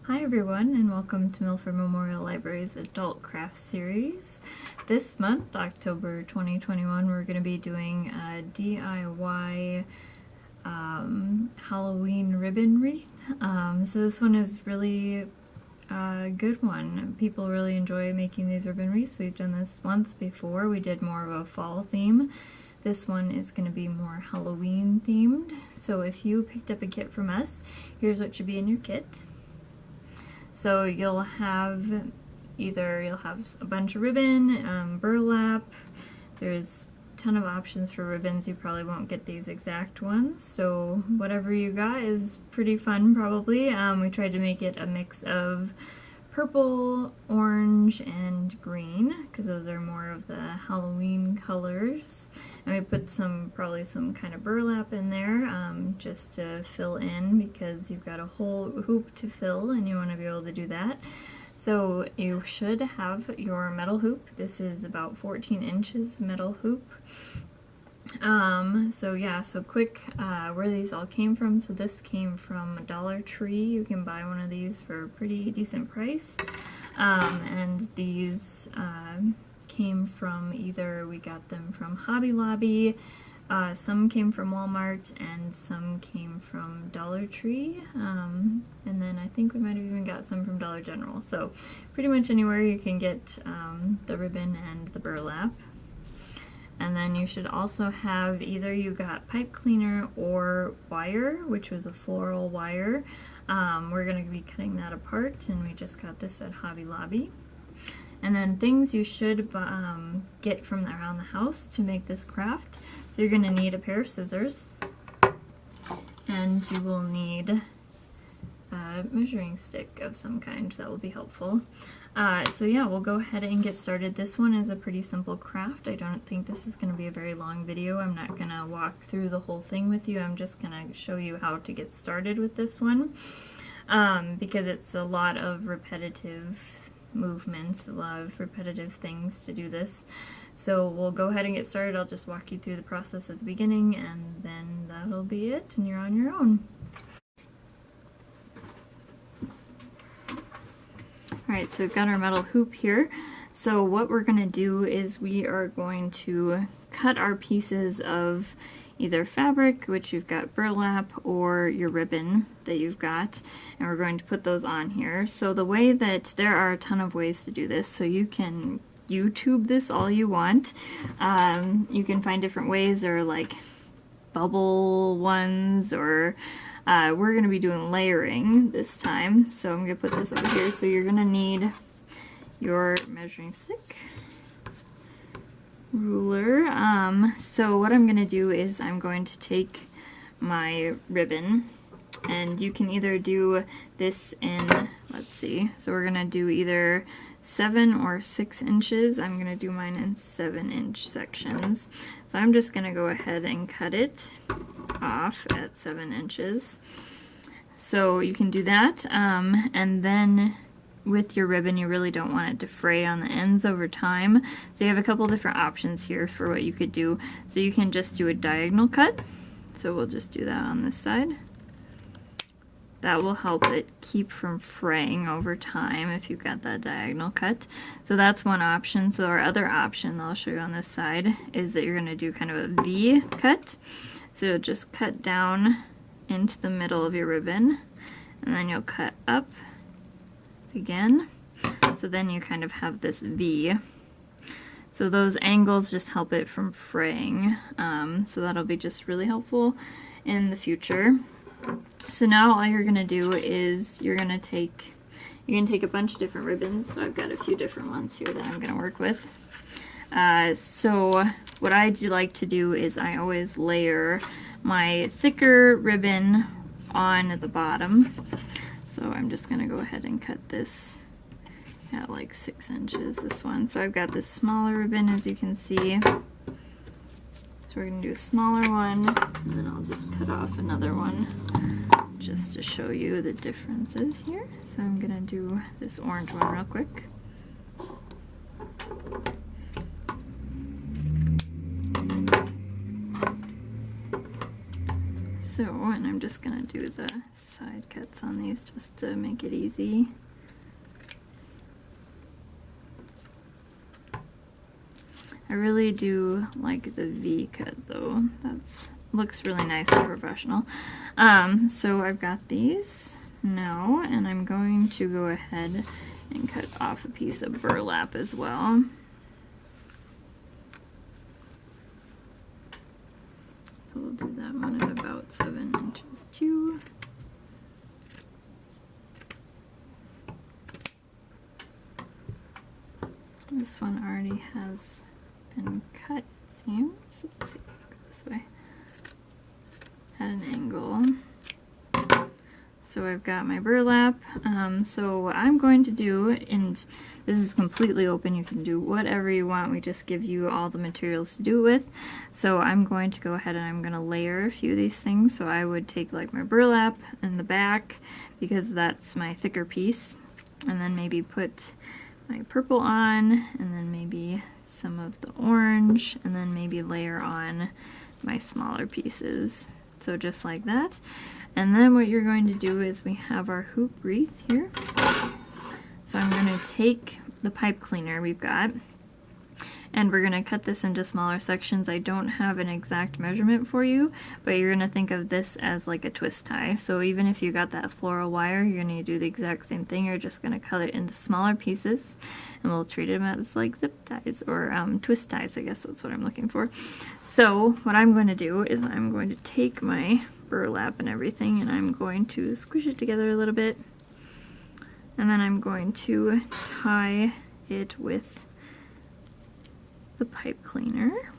Hi everyone, and welcome to Milford Memorial Library's Adult Craft Series. This month, October 2021, we're going to be doing a DIY Halloween ribbon wreath. So this one is really a good one. People really enjoy making these ribbon wreaths. We've done this once before. We did more of a fall theme. This one is going to be more Halloween themed. So if you picked up a kit from us, here's what should be in your kit. So you'll have a bunch of ribbon, burlap. There's a ton of options for ribbons. You probably won't get these exact ones, so whatever you got is pretty fun probably. We tried to make it a mix of purple, orange, and green, because those are more of the Halloween colors. And we put probably some kind of burlap in there, just to fill in, because you've got a whole hoop to fill and you want to be able to do that. So you should have your metal hoop. This is about 14 inches metal hoop. So quick, where these all came from. So this came from Dollar Tree. You can buy one of these for a pretty decent price. And these came from we got them from Hobby Lobby, some came from Walmart, and some came from Dollar Tree. And then I think we might have even got some from Dollar General. So pretty much anywhere you can get the ribbon and the burlap. And then you should also have either you got pipe cleaner or wire, which was a floral wire. We're going to be cutting that apart, and we just got this at Hobby Lobby. And then things you should get from around the house to make this craft. So you're going to need a pair of scissors, and you will need a measuring stick of some kind. That will be helpful. So yeah, we'll go ahead and get started. This one is a pretty simple craft. I don't think this is going to be a very long video. I'm not going to walk through the whole thing with you. I'm just going to show you how to get started with this one, because it's a lot of repetitive movements, a lot of repetitive things to do this. So we'll go ahead and get started. I'll just walk you through the process at the beginning, and then that'll be it, and you're on your own. Alright, so we've got our metal hoop here. So what we're going to do is we are going to cut our pieces of either fabric, which you've got burlap, or your ribbon that you've got, and we're going to put those on here. So the way that there are a ton of ways to do this, so you can YouTube this all you want. You can find different ways, or like bubble ones, or we're going to be doing layering this time. So I'm going to put this over here. So you're going to need your measuring stick, ruler. So what I'm going to do is I'm going to take my ribbon, and you can either do this in, let's see, so we're going to do either 7 or 6 inches. I'm going to do mine in 7-inch sections. So I'm just going to go ahead and cut it off at 7 inches. So you can do that, and then with your ribbon you really don't want it to fray on the ends over time. So you have a couple different options here for what you could do. So you can just do a diagonal cut. So we'll just do that on this side. That will help it keep from fraying over time if you've got that diagonal cut. So that's one option. So our other option that I'll show you on this side is that you're going to do kind of a V cut. So just cut down into the middle of your ribbon, and then you'll cut up again. So then you kind of have this V. So those angles just help it from fraying. So that'll be just really helpful in the future. So now all you're going to do is you can take a bunch of different ribbons. So I've got a few different ones here that I'm going to work with. So what I do like to do is I always layer my thicker ribbon on the bottom. So I'm just going to go ahead and cut this at like 6 inches, this one. So I've got this smaller ribbon, as you can see. So we're going to do a smaller one, and then I'll just cut off another one just to show you the differences here. So I'm going to do this orange one real quick. So, and I'm just gonna do the side cuts on these just to make it easy. I really do like the V cut though. That's looks really nice and professional. So I've got these now, and I'm going to go ahead and cut off a piece of burlap as well. So we'll do that one at about 7 inches too. This one already has been cut, it seems. Let's see, go this way. At an angle. So I've got my burlap. So what I'm going to do, and this is completely open, you can do whatever you want, we just give you all the materials to do it with. So I'm going to go ahead and I'm going to layer a few of these things. So I would take like my burlap in the back, because that's my thicker piece, and then maybe put my purple on, and then maybe some of the orange, and then maybe layer on my smaller pieces. So just like that. And then what you're going to do is we have our hoop wreath here. So I'm going to take the pipe cleaner we've got, and we're going to cut this into smaller sections. I don't have an exact measurement for you, but you're going to think of this as like a twist tie. So even if you got that floral wire, you're going to do the exact same thing. You're just going to cut it into smaller pieces, and we'll treat them as like zip ties or twist ties, I guess that's what I'm looking for. So what I'm going to do is I'm going to take my burlap and everything, and I'm going to squish it together a little bit, and then I'm going to tie it with the pipe cleaner.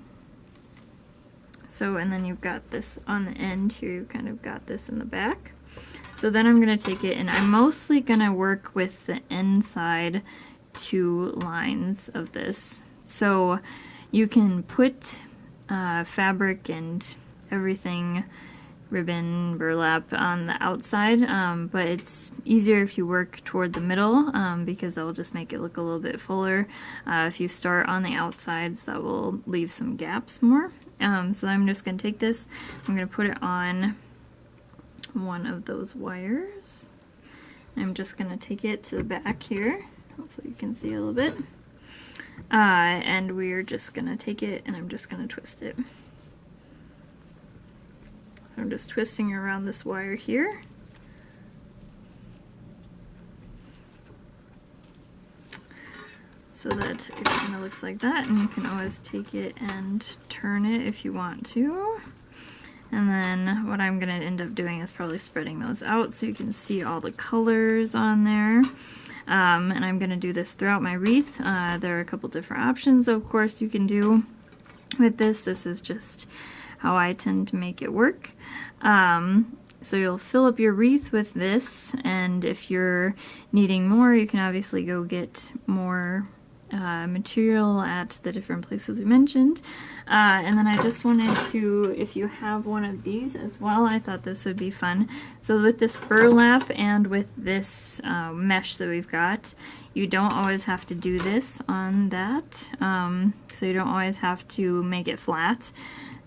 So, and then you've got this on the end here, you've kind of got this in the back. So then I'm going to take it, and I'm mostly going to work with the inside 2 lines of this. So you can put fabric and everything, ribbon, burlap, on the outside, but it's easier if you work toward the middle, because that will just make it look a little bit fuller. If you start on the outsides, that will leave some gaps more. So I'm just going to take this, I'm going to put it on one of those wires. I'm just going to take it to the back here, hopefully you can see a little bit, and we're just going to take it and I'm just going to twist it. I'm just twisting around this wire here. So that it kind of looks like that, and you can always take it and turn it if you want to. And then what I'm going to end up doing is probably spreading those out so you can see all the colors on there. And I'm going to do this throughout my wreath. There are a couple different options, of course, you can do with this. This is just how I tend to make it work. So you'll fill up your wreath with this, and if you're needing more, you can obviously go get more material at the different places we mentioned. And then I just wanted to, if you have one of these as well, I thought this would be fun. So with this burlap and with this mesh that we've got, you don't always have to do this on that. So you don't always have to make it flat.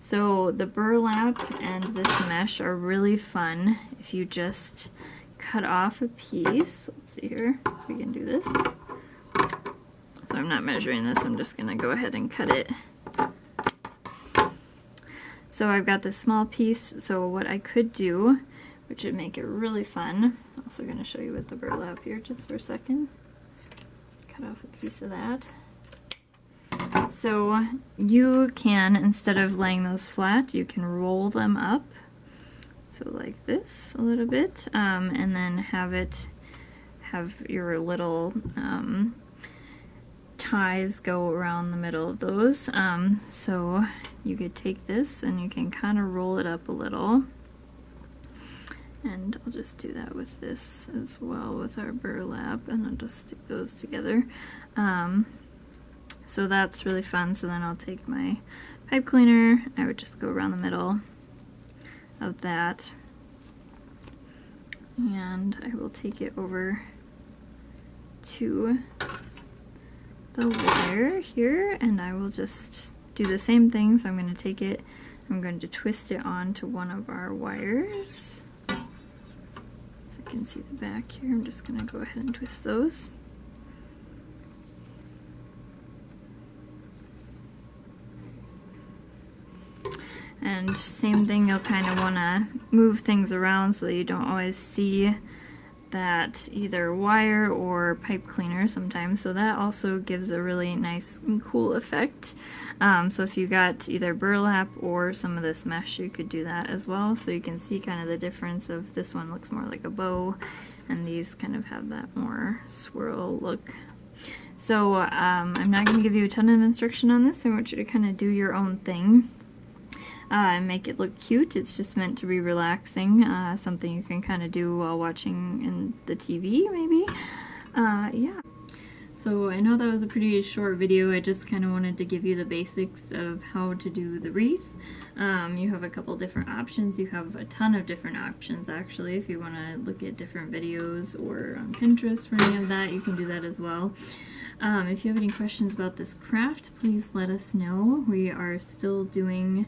So the burlap and this mesh are really fun if you just cut off a piece. Let's see here if we can do this. So I'm not measuring this, I'm just gonna go ahead and cut it. So I've got this small piece, so what I could do, which would make it really fun, I'm also gonna show you with the burlap here just for a second. Cut off a piece of that. So you can, instead of laying those flat, you can roll them up, so like this a little bit, and then have your little ties go around the middle of those. So you could take this and you can kind of roll it up a little, and I'll just do that with this as well with our burlap, and I'll just stick those together. So that's really fun. So then I'll take my pipe cleaner, I would just go around the middle of that, and I will take it over to the wire here, and I will just do the same thing. So I'm going to take it, I'm I'm going to twist it onto one of our wires. So you can see the back here. I'm just going to go ahead and twist those. And same thing, you'll kind of want to move things around so that you don't always see that either wire or pipe cleaner sometimes, so that also gives a really nice and cool effect. So if you got either burlap or some of this mesh, you could do that as well, so you can see kind of the difference of this one looks more like a bow and these kind of have that more swirl look. So I'm not going to give you a ton of instruction on this. I want you to kind of do your own thing. And make it look cute. It's just meant to be relaxing, something you can kind of do while watching in the TV, maybe. Yeah. So I know that was a pretty short video. I just kind of wanted to give you the basics of how to do the wreath. You have a couple different options. You have a ton of different options, actually. If you want to look at different videos or on Pinterest for any of that, you can do that as well. If you have any questions about this craft, please let us know. We are still doing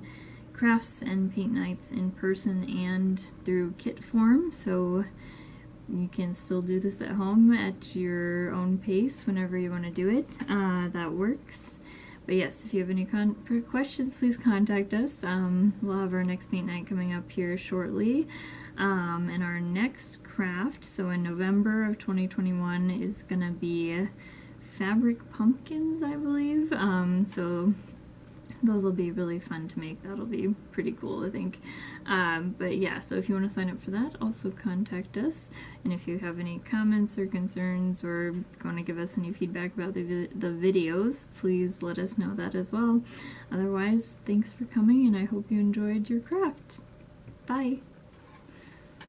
crafts and paint nights in person and through kit form, so you can still do this at home at your own pace whenever you want to do it. That works. But yes, if you have any questions, please contact us. We'll have our next paint night coming up here shortly. And our next craft, so in November of 2021, is going to be fabric pumpkins, I believe. So those will be really fun to make. That'll be pretty cool, I think. But yeah, so if you want to sign up for that, also contact us. And if you have any comments or concerns or want to give us any feedback about the videos, please let us know that as well. Otherwise, thanks for coming, and I hope you enjoyed your craft. Bye!